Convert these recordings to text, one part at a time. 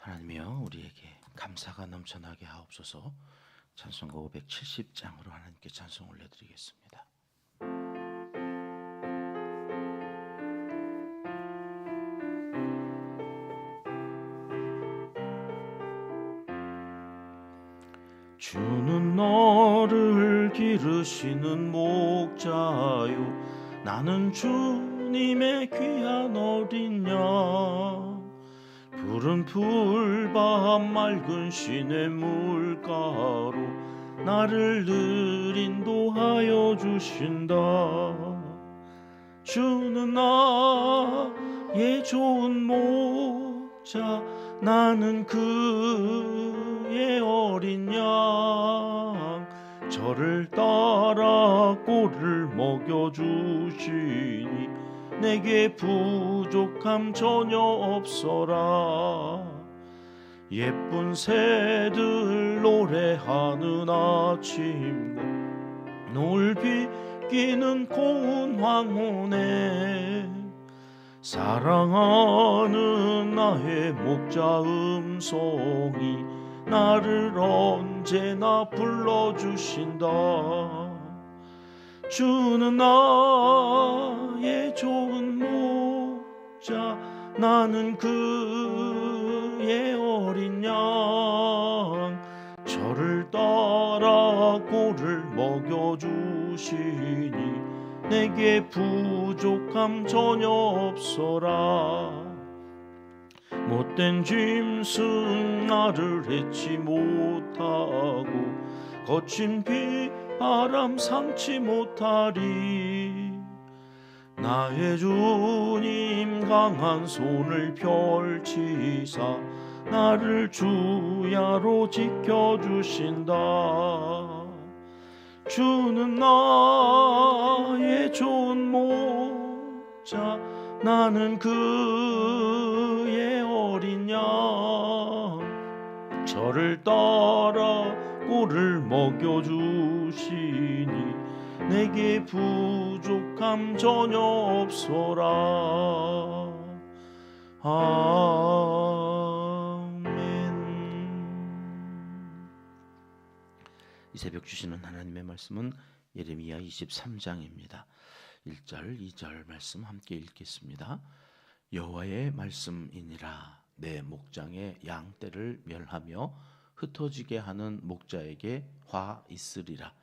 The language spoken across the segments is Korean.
하나님이여 우리에게 감사가 넘쳐나게 하옵소서. 찬송가 570장으로 하나님께 찬송 올려드리겠습니다. 주는 너를 기르시는 목자요, 나는 주님의 귀한 어린 양. 푸른 풀밤 맑은 시내 물가로 나를 늘 인도하여 주신다. 주는 나의 좋은 목자, 나는 그의 어린 양. 저를 따라 꼴을 먹여주시니 내게 부족함 전혀 없어라. 예쁜 새들 노래하는 아침과 노을 비기는 고운 황혼에 사랑하는 나의 목자 음성이 나를 언제나 불러주신다. 주는 나의 좋은 목자, 나는 그의 어린 양. 저를 따라 꼴을 먹여주시니 내게 부족함 전혀 없어라. 못된 짐승 나를 해치 못하고 거친 비바람 삼지 못하리. 나의 주님 강한 손을 펼치사 나를 주야로 지켜주신다. 주는 나의 좋은 목자, 나는 그의 어린 양. 저를 따라 꼴을 먹여주시니 내게 부족함 전혀 없소라. 아멘. 이 새벽 주시는 하나님의 말씀은 예레미야 23장입니다. 1절, 2절 말씀 함께 읽겠습니다. 여호와의 말씀이니라. 내 목장의 양떼를 멸하며 흩어지게 하는 목자에게 화 있으리라.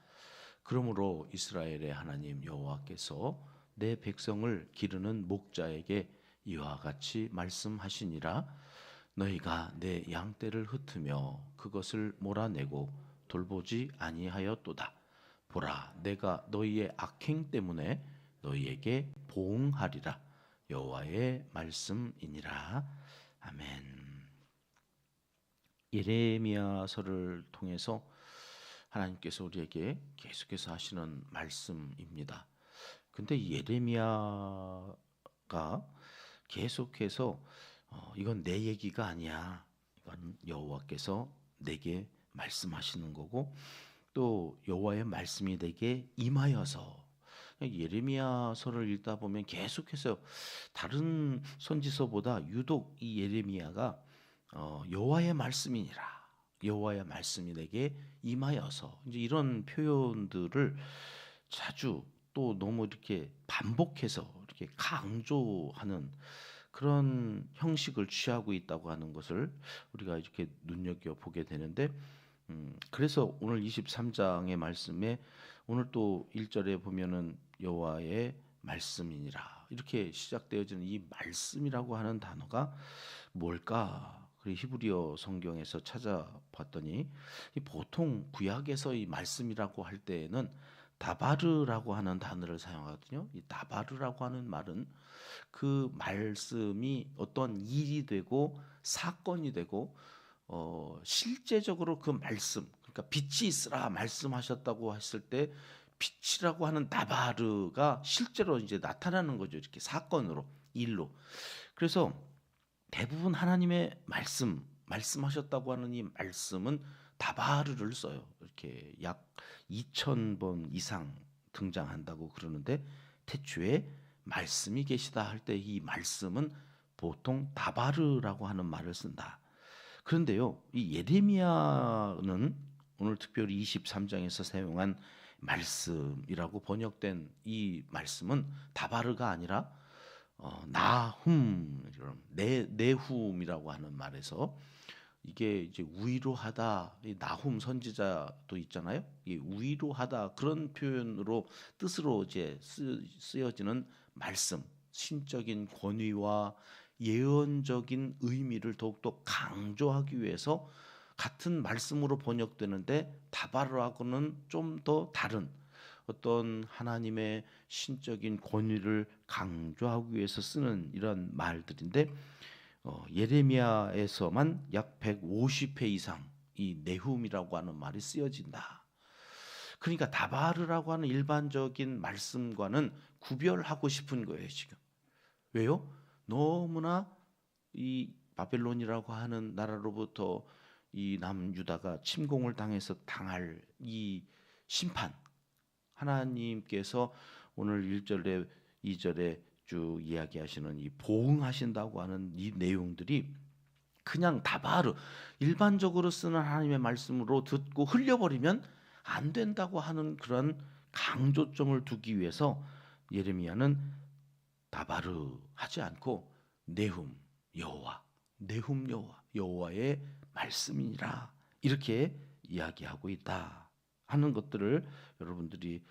그러므로 이스라엘의 하나님 여호와께서 내 백성을 기르는 목자에게 이와 같이 말씀하시니라. 너희가 내 양떼를 흩으며 그것을 몰아내고 돌보지 아니하였도다. 보라, 내가 너희의 악행 때문에 너희에게 보응하리라. 여호와의 말씀이니라. 아멘. 예레미야서를 통해서 하나님께서 우리에게 계속해서 하시는 말씀입니다. 근데 예레미야가 계속해서 이건 내 얘기가 아니야, 이건 여호와께서 내게 말씀하시는 거고, 또 여호와의 말씀이 내게 임하여서, 예레미야서를 읽다 보면 계속해서 다른 선지서보다 유독 이 예레미야가 여호와의 말씀이니라, 여호와의 말씀이 내게 임하여서, 이제 이런 표현들을 자주 또 너무 이렇게 반복해서 이렇게 강조하는 그런 형식을 취하고 있다고 하는 것을 우리가 이렇게 눈여겨 보게 되는데, 그래서 오늘 23장의 말씀에 오늘 또 1절에 보면은 여호와의 말씀이니라 이렇게 시작되어지는 이 말씀이라고 하는 단어가 뭘까? 히브리어 성경에서 찾아봤더니 보통 구약에서 이 말씀이라고 할 때에는 다바르라고 하는 단어를 사용하거든요. 이 다바르라고 하는 말은 그 말씀이 어떤 일이 되고 사건이 되고 실제적으로 그 말씀, 그러니까 빛이 있으라 말씀하셨다고 했을 때 빛이라고 하는 다바르가 실제로 이제 나타나는 거죠. 이렇게 사건으로, 일로. 그래서 대부분 하나님의 말씀하셨다고 하는 이 말씀은 다바르를 써요. 이렇게 약 2000번 이상 등장한다고 그러는데, 태초에 말씀이 계시다 할 때 이 말씀은 보통 다바르라고 하는 말을 쓴다. 그런데요, 이 예레미야는 오늘 특별히 23장에서 사용한 말씀이라고 번역된 이 말씀은 다바르가 아니라 나훔, 네훔이라고 하는 말에서 이게 이제 위로하다, 이 나훔 선지자도 있잖아요. 이 위로하다 그런 표현으로 뜻으로 이제 쓰여지는 말씀, 신적인 권위와 예언적인 의미를 더욱더 강조하기 위해서 같은 말씀으로 번역되는데 다바르하고는 좀 더 다른 어떤 하나님의 신적인 권위를 강조하기 위해서 쓰는 이런 말들인데 예레미야에서만 약 150회 이상 이 네훔이라고 하는 말이 쓰여진다. 그러니까 다바르라고 하는 일반적인 말씀과는 구별하고 싶은 거예요, 지금. 왜요? 너무나 이 바벨론이라고 하는 나라로부터 이 남유다가 침공을 당해서 당할 이 심판, 하나님께서 오늘 1절에 2절에 쭉 이야기하시는 이 보응하신다고 하는 이 내용들이 그냥 다바르 일반적으로 쓰는 하나님의 말씀으로 듣고 흘려버리면 안 된다고 하는 그런 강조점을 두기 위해서 예레미야는 다바르 하지 않고 네훔 여호와, 네훔 여호와, 여호와의 말씀이니라 이렇게 이야기하고 있다 하는 것들을 여러분들이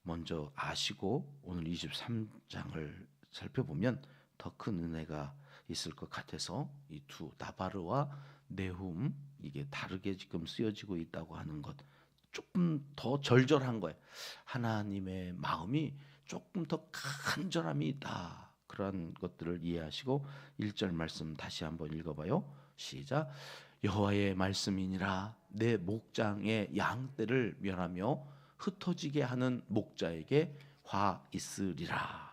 먼저 아시고 오늘 23장을 살펴보면 더 큰 은혜가 있을 것 같아서 이 두 다바르와 네훔 이게 다르게 지금 쓰여지고 있다고 하는 것 조금 더 절절한 거예요. 하나님의 마음이 조금 더 간절함이 있다. 그런 것들을 이해하시고 1절 말씀 다시 한번 읽어봐요. 시작. 여호와의 말씀이니라 내 목장의 양떼를 멸하며 흩어지게 하는 목자에게 화 있으리라.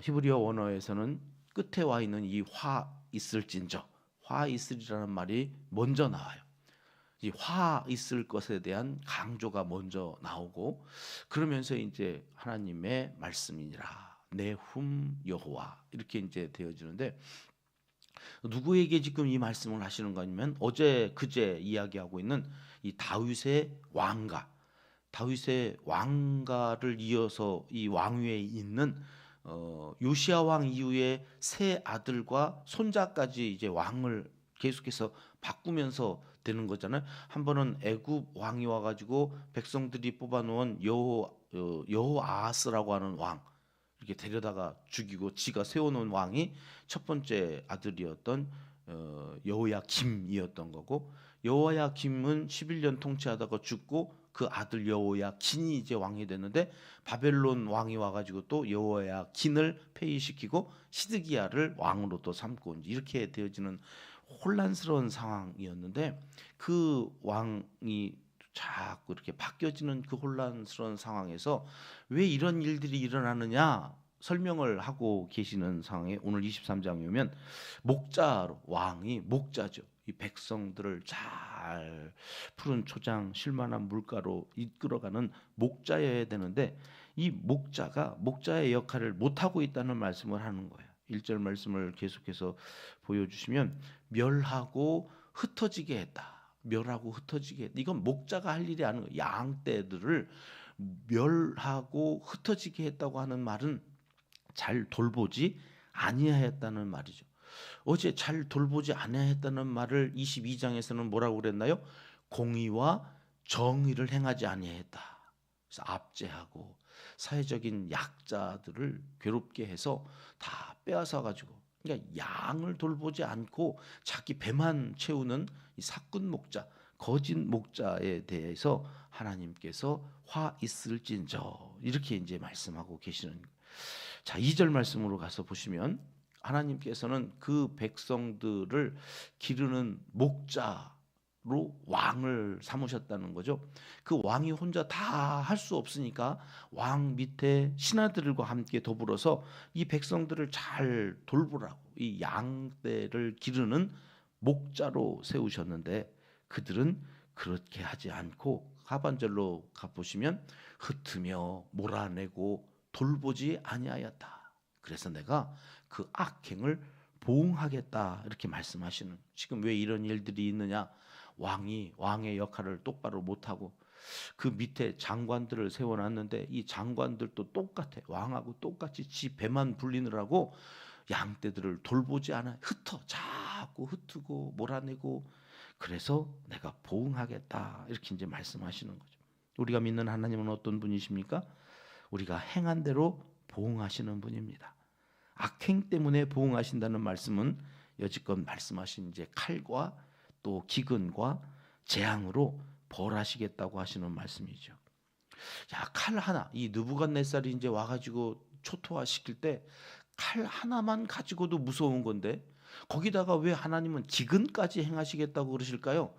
히브리어 원어에서는 끝에 와 있는 이 화 있을진저, 화 있으리라는 말이 먼저 나와요. 이 화 있을 것에 대한 강조가 먼저 나오고 그러면서 이제 하나님의 말씀이니라 네훔 여호와 이렇게 이제 되어지는데 누구에게 지금 이 말씀을 하시는 거냐면 어제 그제 이야기하고 있는 이 다윗의 왕가, 다윗의 왕가를 이어서 이 왕위에 있는 요시야 왕 이후에 세 아들과 손자까지 이제 왕을 계속해서 바꾸면서 되는 거잖아요. 한 번은 애굽 왕이 와가지고 백성들이 뽑아놓은 여호아스라고 하는 왕 이렇게 데려다가 죽이고 지가 세워놓은 왕이 첫 번째 아들이었던 여호야김이었던 거고 여호야김은 11년 통치하다가 죽고 그 아들 여호야긴이 이제 왕이 됐는데 바벨론 왕이 와가지고 또 여호야긴을 폐위시키고 시드기야를 왕으로 또 삼고 이렇게 되어지는 혼란스러운 상황이었는데 그 왕이 자꾸 이렇게 바뀌어지는 그 혼란스러운 상황에서 왜 이런 일들이 일어나느냐 설명을 하고 계시는 상황에 오늘 23장에 오면 목자로 왕이 목자죠. 이 백성들을 잘 푸른 초장 쉴만한 물가로 이끌어가는 목자여야 되는데 이 목자가 목자의 역할을 못하고 있다는 말씀을 하는 거예요. 1절 말씀을 계속해서 보여주시면 멸하고 흩어지게 했다. 멸하고 흩어지게 했다. 이건 목자가 할 일이 아닌 거예요. 양떼들을 멸하고 흩어지게 했다고 하는 말은 잘 돌보지 아니하였다는 말이죠. 어제 잘 돌보지 아니하였다는 말을 22장에서는 뭐라고 그랬나요? 공의와 정의를 행하지 아니하였다. 그래서 압제하고 사회적인 약자들을 괴롭게 해서 다 빼앗아 가지고 그러니까 양을 돌보지 않고 자기 배만 채우는 이 사꾼 목자, 거짓 목자에 대해서 하나님께서 화 있을진저 이렇게 이제 말씀하고 계시는 거예요. 자, 2절 말씀으로 가서 보시면 하나님께서는 그 백성들을 기르는 목자로 왕을 삼으셨다는 거죠. 그 왕이 혼자 다 할 수 없으니까 왕 밑에 신하들과 함께 더불어서 이 백성들을 잘 돌보라고 이 양떼를 기르는 목자로 세우셨는데 그들은 그렇게 하지 않고 하반절로 가보시면 흩으며 몰아내고 돌보지 아니하였다. 그래서 내가 그 악행을 보응하겠다 이렇게 말씀하시는. 지금 왜 이런 일들이 있느냐? 왕의 역할을 똑바로 못하고 그 밑에 장관들을 세워놨는데 이 장관들도 똑같아. 왕하고 똑같이 지 배만 불리느라고 양떼들을 돌보지 않아. 자꾸 흩고 몰아내고. 그래서 내가 보응하겠다 이렇게 이제 말씀하시는 거죠. 우리가 믿는 하나님은 어떤 분이십니까? 우리가 행한 대로 보응하시는 분입니다. 악행 때문에 보응하신다는 말씀은 여지껏 말씀하신 이제 칼과 또 기근과 재앙으로 벌하시겠다고 하시는 말씀이죠. 야, 칼 하나, 이 느부갓네살이 이제 와가지고 초토화시킬 때 칼 하나만 가지고도 무서운 건데 거기다가 왜 하나님은 기근까지 행하시겠다고 그러실까요?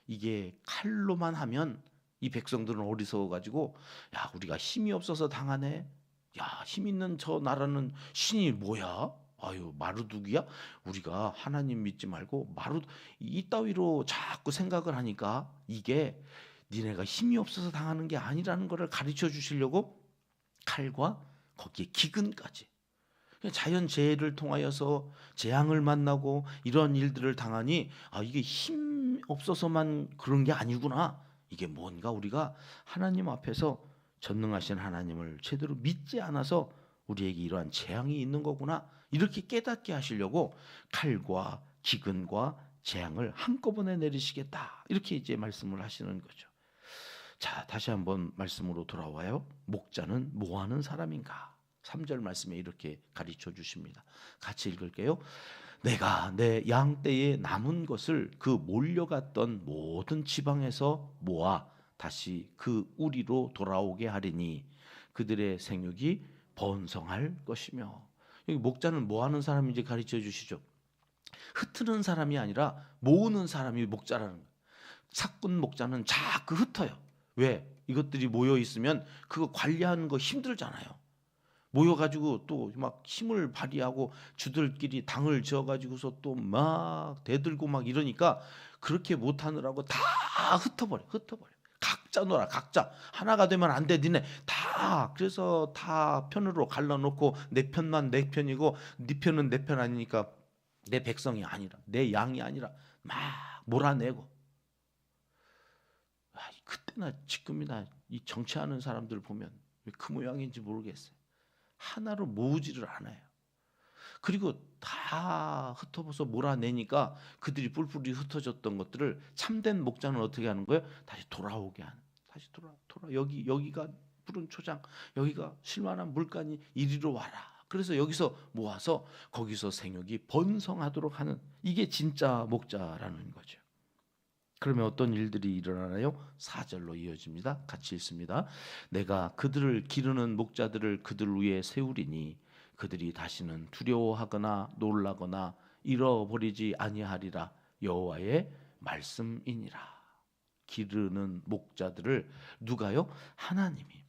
이게 칼로만 하면 이 백성들은 어리석어가지고 야, 우리가 힘이 없어서 당하네. 야, 힘 있는 저 나라는 신이 뭐야? 아유, 마르둑이야? 우리가 하나님 믿지 말고 이따위로 자꾸 생각을 하니까 이게 니네가 힘이 없어서 당하는 게 아니라는 것을 가르쳐 주시려고 칼과 거기에 기근까지 자연 재해를 통하여서 재앙을 만나고 이런 일들을 당하니 이게 힘 없어서만 그런 게 아니구나. 이게 뭔가 우리가 하나님 앞에서 전능하신 하나님을 제대로 믿지 않아서 우리에게 이러한 재앙이 있는 거구나. 이렇게 깨닫게 하시려고 칼과 기근과 재앙을 한꺼번에 내리시겠다. 이렇게 이제 말씀을 하시는 거죠. 자, 다시 한번 말씀으로 돌아와요. 목자는 뭐 하는 사람인가? 3절 말씀에 이렇게 가르쳐 주십니다. 같이 읽을게요. 내가 내 양떼에 남은 것을 그 몰려갔던 모든 지방에서 모아 다시 그 우리로 돌아오게 하리니 그들의 생육이 번성할 것이며. 여기 목자는 뭐 하는 사람인지 가르쳐 주시죠. 흩트는 사람이 아니라 모으는 사람이 목자라는 거예요. 사꾼 목자는 자꾸 흩어요. 왜? 이것들이 모여 있으면 그거 관리하는 거 힘들잖아요. 모여가지고 또 막 힘을 발휘하고 주들끼리 당을 지어가지고서 또 막 대들고 막 이러니까 그렇게 못하느라고 다 흩어버려. 각자 놀아. 각자 하나가 되면 안 돼. 니네 다. 그래서 다 편으로 갈라놓고 내 편만 내 편이고 네 편은 내 편 아니니까 내 백성이 아니라 내 양이 아니라 막 몰아내고. 그때나 지금이나 이 정치하는 사람들 보면 왜 그 모양인지 모르겠어요. 하나로 모으지를 않아요. 그리고 다 흩어서 몰아내니까 그들이 뿔뿔이 흩어졌던 것들을 참된 목자는 어떻게 하는 거예요? 다시 돌아오게 하는. 다시 돌아 여기가 푸른 초장, 여기가 실만한 물간이 이리로 와라. 그래서 여기서 모아서 거기서 생육이 번성하도록 하는, 이게 진짜 목자라는 거죠. 그러면 어떤 일들이 일어나나요? 4절로 이어집니다. 같이 읽습니다. 내가 그들을 기르는 목자들을 그들 위에 세우리니 그들이 다시는 두려워하거나 놀라거나 잃어버리지 아니하리라. 여호와의 말씀이니라. 기르는 목자들을 누가요? 하나님이.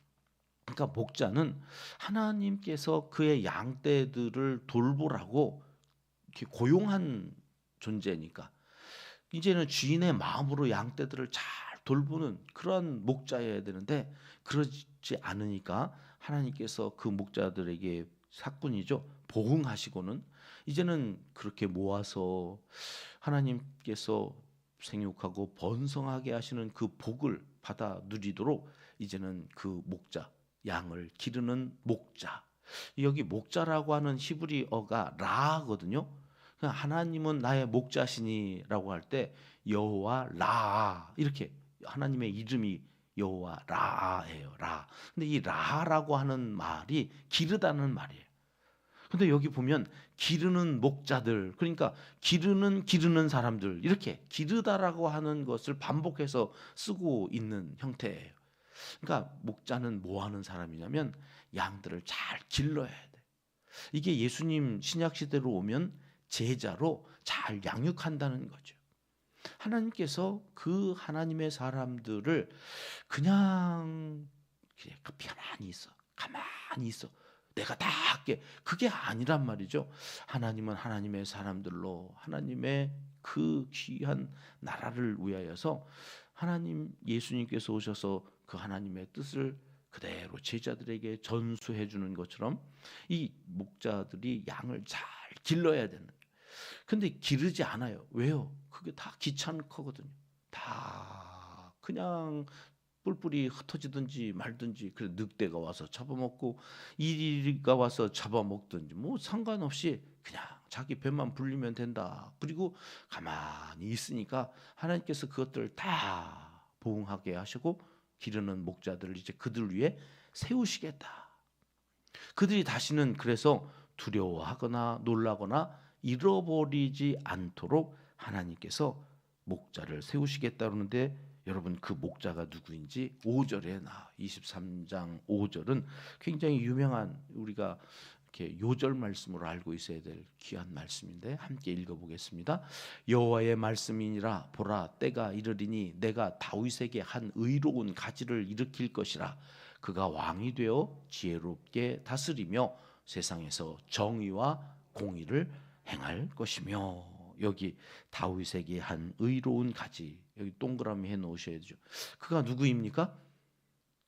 그러니까 목자는 하나님께서 그의 양떼들을 돌보라고 이렇게 고용한 존재니까 이제는 주인의 마음으로 양떼들을 잘 돌보는 그런 목자여야 되는데 그러지 않으니까 하나님께서 그 목자들에게 사꾼이죠. 보응하시고는 이제는 그렇게 모아서 하나님께서 생육하고 번성하게 하시는 그 복을 받아 누리도록 이제는 그 목자, 양을 기르는 목자. 여기 목자라고 하는 히브리어가 라거든요. 하나님은 나의 목자시니라고 할 때 여호와 라, 이렇게 하나님의 이름이 여호와 라예요. 라. 근데 이 라라고 하는 말이 기르다는 말이에요. 근데 여기 보면 기르는 목자들, 그러니까 기르는 사람들, 이렇게 기르다라고 하는 것을 반복해서 쓰고 있는 형태예요. 그러니까 목자는 뭐 하는 사람이냐면 양들을 잘 길러야 돼. 이게 예수님 신약 시대로 오면 제자로 잘 양육한다는 거죠. 하나님께서 그 하나님의 사람들을 그냥 가만히 있어. 내가 다 할게. 그게 아니란 말이죠. 하나님은 하나님의 사람들로 하나님의 그 귀한 나라를 위하여서 하나님 예수님께서 오셔서 그 하나님의 뜻을 그대로 제자들에게 전수해 주는 것처럼 이 목자들이 양을 잘 길러야 되는. 근데 기르지 않아요. 왜요? 그게 다 귀찮거든요. 다 그냥 뿔뿔이 흩어지든지 말든지, 그래 늑대가 와서 잡아먹고 이리가 와서 잡아먹든지 뭐 상관없이 그냥 자기 배만 불리면 된다. 그리고 가만히 있으니까 하나님께서 그것들을 다 보응하게 하시고 기르는 목자들을 이제 그들 위해 세우시겠다. 그들이 다시는 그래서 두려워하거나 놀라거나 잃어버리지 않도록 하나님께서 목자를 세우시겠다 그러는데, 여러분 그 목자가 누구인지 5절에 나 23장 5절은 굉장히 유명한, 우리가 이렇게 요절 말씀으로 알고 있어야 될 귀한 말씀인데 함께 읽어보겠습니다. 여호와의 말씀이니라. 보라, 때가 이르리니 내가 다윗에게 한 의로운 가지를 일으킬 것이라. 그가 왕이 되어 지혜롭게 다스리며 세상에서 정의와 공의를 행할 것이며. 여기 다윗에게 한 의로운 가지, 여기 동그라미 해 놓으셔야죠. 그가 누구입니까?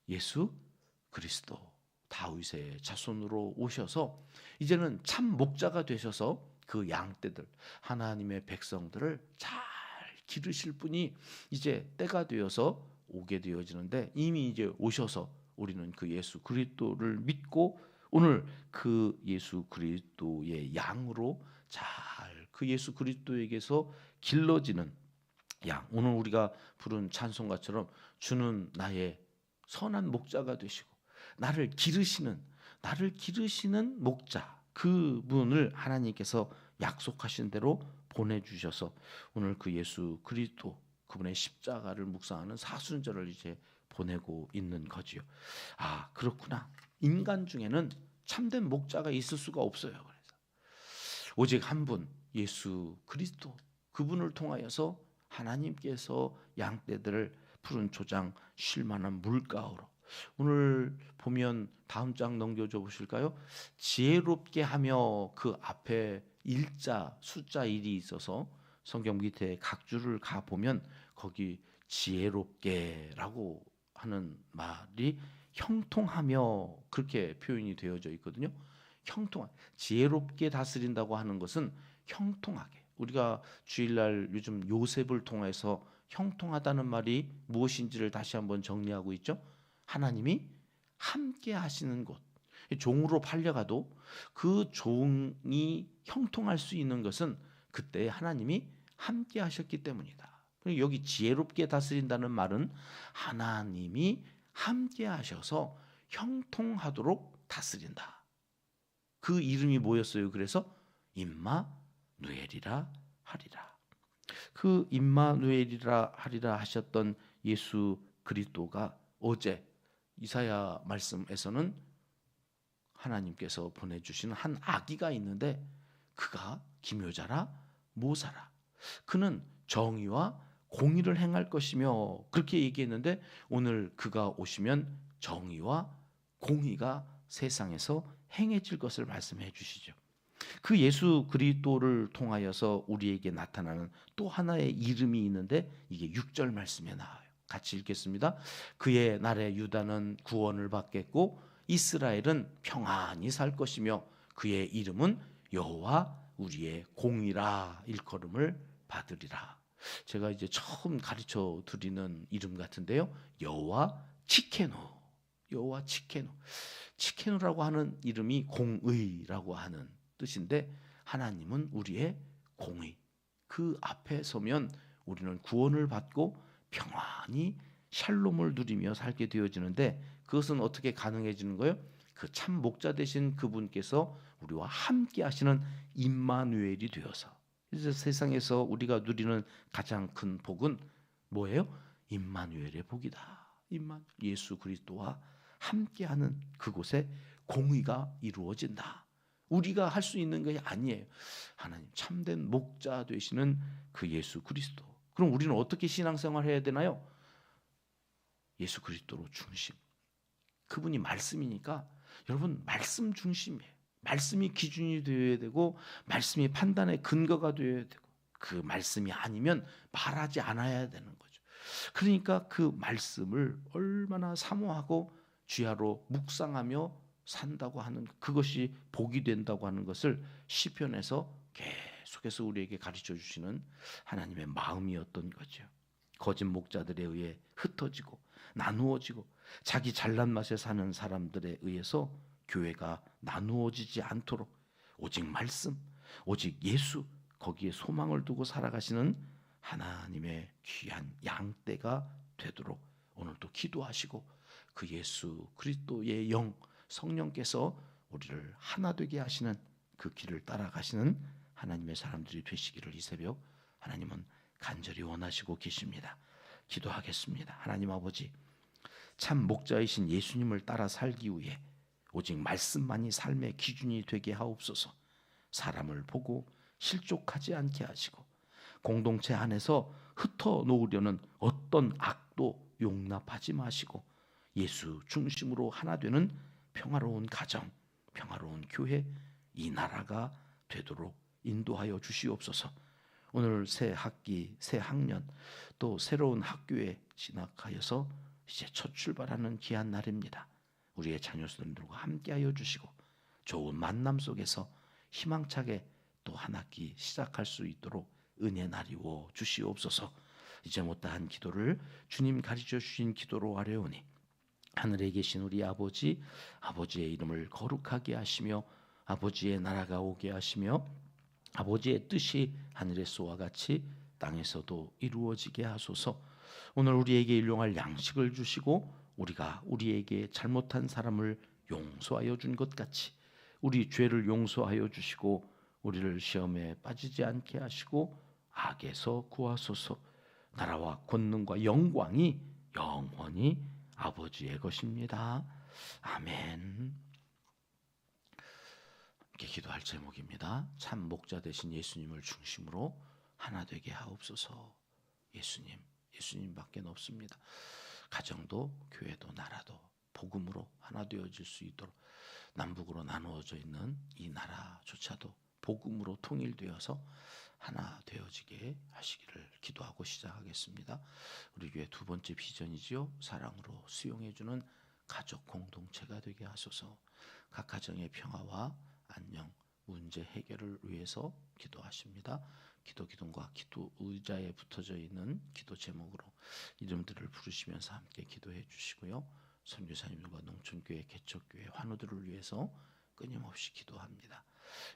예수 그리스도, 다윗의 자손으로 오셔서 이제는 참 목자가 되셔서 그 양떼들, 하나님의 백성들을 잘 기르실 분이 이제 때가 되어서 오게 되어지는데, 이미 이제 오셔서 우리는 그 예수 그리스도를 믿고 오늘 그 예수 그리스도의 양으로 잘 그 예수 그리스도에게서 길러지는 양, 오늘 우리가 부른 찬송가처럼 주는 나의 선한 목자가 되시고 나를 기르시는 목자, 그분을 하나님께서 약속하신 대로 보내주셔서 오늘 그 예수 그리스도, 그분의 십자가를 묵상하는 사순절을 이제 보내고 있는 거지요. 아, 그렇구나. 인간 중에는 참된 목자가 있을 수가 없어요. 그래서 오직 한 분, 예수 그리스도, 그분을 통하여서 하나님께서 양떼들을 푸른 초장 쉴 만한 물가으로, 오늘 보면 다음 장 넘겨줘 보실까요? 지혜롭게 하며, 그 앞에 일자 숫자 1이 있어서 성경 밑에 각 줄을 가 보면 거기 지혜롭게라고 하는 말이 형통하며 그렇게 표현이 되어져 있거든요. 지혜롭게 다스린다고 하는 것은 형통하게. 우리가 주일날 요즘 요셉을 통해서 형통하다는 말이 무엇인지를 다시 한번 정리하고 있죠. 하나님이 함께 하시는 곳. 종으로 팔려가도 그 종이 형통할 수 있는 것은 그때 하나님이 함께 하셨기 때문이다. 여기 지혜롭게 다스린다는 말은 하나님이 함께 하셔서 형통하도록 다스린다. 그 이름이 뭐였어요? 그래서 임마누엘이라 하리라. 그 임마누엘이라 하리라 하셨던 예수 그리스도가 어제 이사야 말씀에서는 하나님께서 보내주신 한 아기가 있는데 그가 기묘자라 모사라. 그는 정의와 공의를 행할 것이며 그렇게 얘기했는데, 오늘 그가 오시면 정의와 공의가 세상에서 행해질 것을 말씀해 주시죠. 그 예수 그리스도를 통하여서 우리에게 나타나는 또 하나의 이름이 있는데 이게 6절 말씀에 나와요. 같이 읽겠습니다. 그의 날에 유다는 구원을 받겠고 이스라엘은 평안히 살 것이며 그의 이름은 여호와 우리의 공이라 일컬음을 받으리라. 제가 이제 처음 가르쳐 드리는 이름 같은데요. 여호와 치케노. 여호와 치케노. 치케노라고 하는 이름이 공의라고 하는 뜻인데, 하나님은 우리의 공의. 그 앞에 서면 우리는 구원을 받고 평안히 샬롬을 누리며 살게 되어지는데, 그것은 어떻게 가능해지는 거예요? 그 참 목자 되신 그분께서 우리와 함께 하시는 임마누엘이 되어서, 이제 세상에서 우리가 누리는 가장 큰 복은 뭐예요? 임마누엘의 복이다. 예수 그리스도와 함께하는 그곳에 공의가 이루어진다. 우리가 할 수 있는 것이 아니에요. 하나님 참된 목자 되시는 그 예수 그리스도. 그럼 우리는 어떻게 신앙생활 해야 되나요? 예수 그리스도로 중심. 그분이 말씀이니까 여러분 말씀 중심이에요. 말씀이 기준이 되어야 되고 말씀이 판단의 근거가 되어야 되고, 그 말씀이 아니면 말하지 않아야 되는 거죠. 그러니까 그 말씀을 얼마나 사모하고 주야로 묵상하며 산다고 하는, 그것이 복이 된다고 하는 것을 시편에서 계속해서 우리에게 가르쳐 주시는 하나님의 마음이었던 거죠. 거짓 목자들에 의해 흩어지고 나누어지고 자기 잘난 맛에 사는 사람들에 의해서 교회가 나누어지지 않도록 오직 말씀, 오직 예수, 거기에 소망을 두고 살아가시는 하나님의 귀한 양떼가 되도록 오늘도 기도하시고 그 예수 그리스도의 영 성령께서 우리를 하나 되게 하시는 그 길을 따라가시는 하나님의 사람들이 되시기를 이 새벽 하나님은 간절히 원하시고 계십니다. 기도하겠습니다. 하나님 아버지, 참 목자이신 예수님을 따라 살기 위해 오직 말씀만이 삶의 기준이 되게 하옵소서. 사람을 보고 실족하지 않게 하시고 공동체 안에서 흩어 놓으려는 어떤 악도 용납하지 마시고 예수 중심으로 하나 되는 평화로운 가정, 평화로운 교회, 이 나라가 되도록 인도하여 주시옵소서. 오늘 새 학기, 새 학년, 또 새로운 학교에 진학하여서 이제 첫 출발하는 귀한 날입니다. 우리의 자녀들과 함께하여 주시고 좋은 만남 속에서 희망차게 또 한 학기 시작할 수 있도록 은혜 나리워 주시옵소서. 이제 못다한 기도를 주님 가르쳐 주신 기도로 아뢰오니 하늘에 계신 우리 아버지, 아버지의 이름을 거룩하게 하시며 아버지의 나라가 오게 하시며 아버지의 뜻이 하늘에서와 같이 땅에서도 이루어지게 하소서. 오늘 우리에게 일용할 양식을 주시고 우리가 우리에게 잘못한 사람을 용서하여 준 것 같이 우리 죄를 용서하여 주시고 우리를 시험에 빠지지 않게 하시고 악에서 구하소서. 나라와 권능과 영광이 영원히 아버지의 것입니다. 아멘. 함께 기도할 제목입니다. 참 목자 되신 예수님을 중심으로 하나 되게 하옵소서. 예수님밖에 없습니다. 가정도 교회도 나라도 복음으로 하나 되어질 수 있도록 남북으로 나누어져 있는 이 나라조차도 복음으로 통일되어서 하나 되어지게 하시기를 기도하고 시작하겠습니다. 우리 교회 두 번째 비전이지요. 사랑으로 수용해주는 가족 공동체가 되게 하소서. 각 가정의 평화와 안녕, 문제 해결을 위해서 기도하십니다. 기도 기둥과 기도 의자에 붙어져 있는 기도 제목으로 이름들을 부르시면서 함께 기도해 주시고요. 선교사님과 농촌교회, 개척교회, 환우들을 위해서 끊임없이 기도합니다.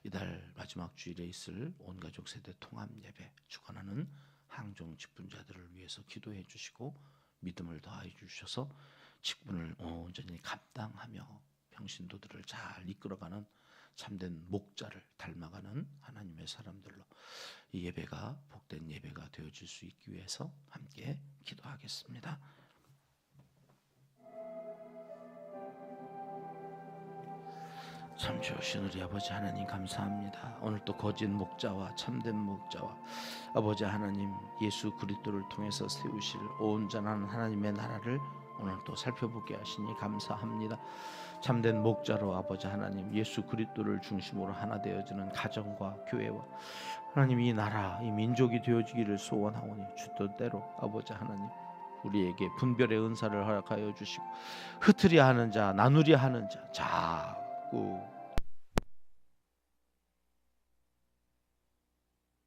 이달 마지막 주일에 있을 온가족 세대 통합 예배 주관하는 항종 직분자들을 위해서 기도해 주시고 믿음을 더하여 주셔서 직분을 온전히 감당하며 평신도들을 잘 이끌어가는 참된 목자를 닮아가는 하나님의 사람들로 이 예배가 복된 예배가 되어질 수 있기 위해서 함께 기도하겠습니다. 참 좋으신 우리 아버지 하나님 감사합니다. 오늘 또 거짓 목자와 참된 목자와 아버지 하나님 예수 그리스도를 통해서 세우실 온전한 하나님의 나라를 오늘 또 살펴보게 하시니 감사합니다. 참된 목자로 아버지 하나님 예수 그리스도를 중심으로 하나 되어지는 가정과 교회와 하나님 이 나라 이 민족이 되어지기를 소원하오니 주 뜻대로 아버지 하나님 우리에게 분별의 은사를 허락하여 주시고 흩으려 하는 자 나누려 하는 자 자꾸